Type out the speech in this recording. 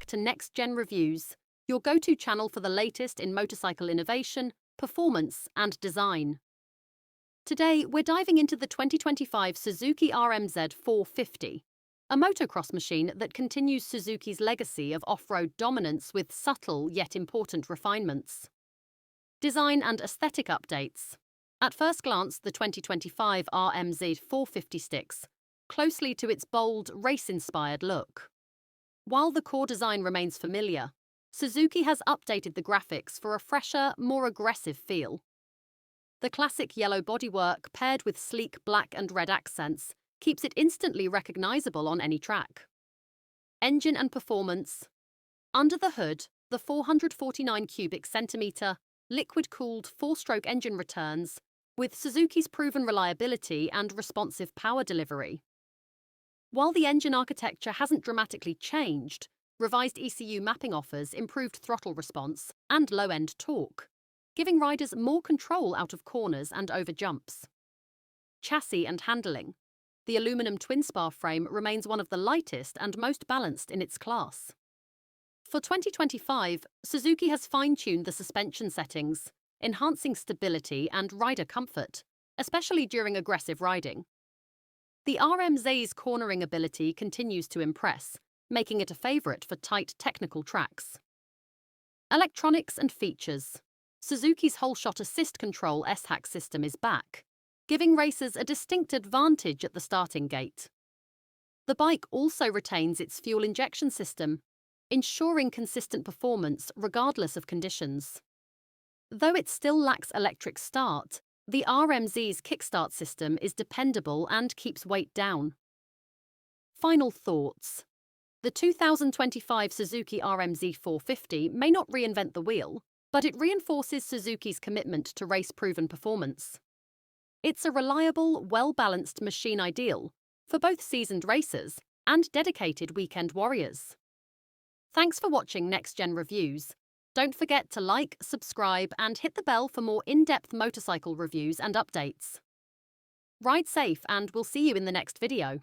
back to Next Gen Reviews, your go-to channel for the latest in motorcycle innovation, performance, and design. Today, we're diving into the 2025 Suzuki RMZ 450, a motocross machine that continues Suzuki's legacy of off-road dominance with subtle yet important refinements. Design and aesthetic updates. At first glance, the 2025 RMZ 450 sticks closely to its bold, race-inspired look. While the core design remains familiar, Suzuki has updated the graphics for a fresher, more aggressive feel. The classic yellow bodywork, paired with sleek black and red accents, keeps it instantly recognizable on any track. Engine and performance. Under the hood, the 449 cubic centimeter, liquid-cooled four-stroke engine returns, with Suzuki's proven reliability and responsive power delivery. While the engine architecture hasn't dramatically changed, revised ECU mapping offers improved throttle response and low-end torque, giving riders more control out of corners and over jumps. Chassis and handling. The aluminum twin-spar frame remains one of the lightest and most balanced in its class. For 2025, Suzuki has fine-tuned the suspension settings, enhancing stability and rider comfort, especially during aggressive riding. The RMZ's cornering ability continues to impress, making it a favorite for tight technical tracks. Electronics and features. Suzuki's whole-shot assist control S-Hack system is back, giving racers a distinct advantage at the starting gate. The bike also retains its fuel injection system, ensuring consistent performance regardless of conditions. Though it still lacks electric start, the RMZ's kickstart system is dependable and keeps weight down. Final thoughts. The 2025 Suzuki RMZ 450 may not reinvent the wheel, but it reinforces Suzuki's commitment to race-proven performance. It's a reliable, well-balanced machine ideal for both seasoned racers and dedicated weekend warriors. Thanks for watching Next Gen Reviews. Don't forget to like, subscribe, and hit the bell for more in-depth motorcycle reviews and updates. Ride safe, and we'll see you in the next video.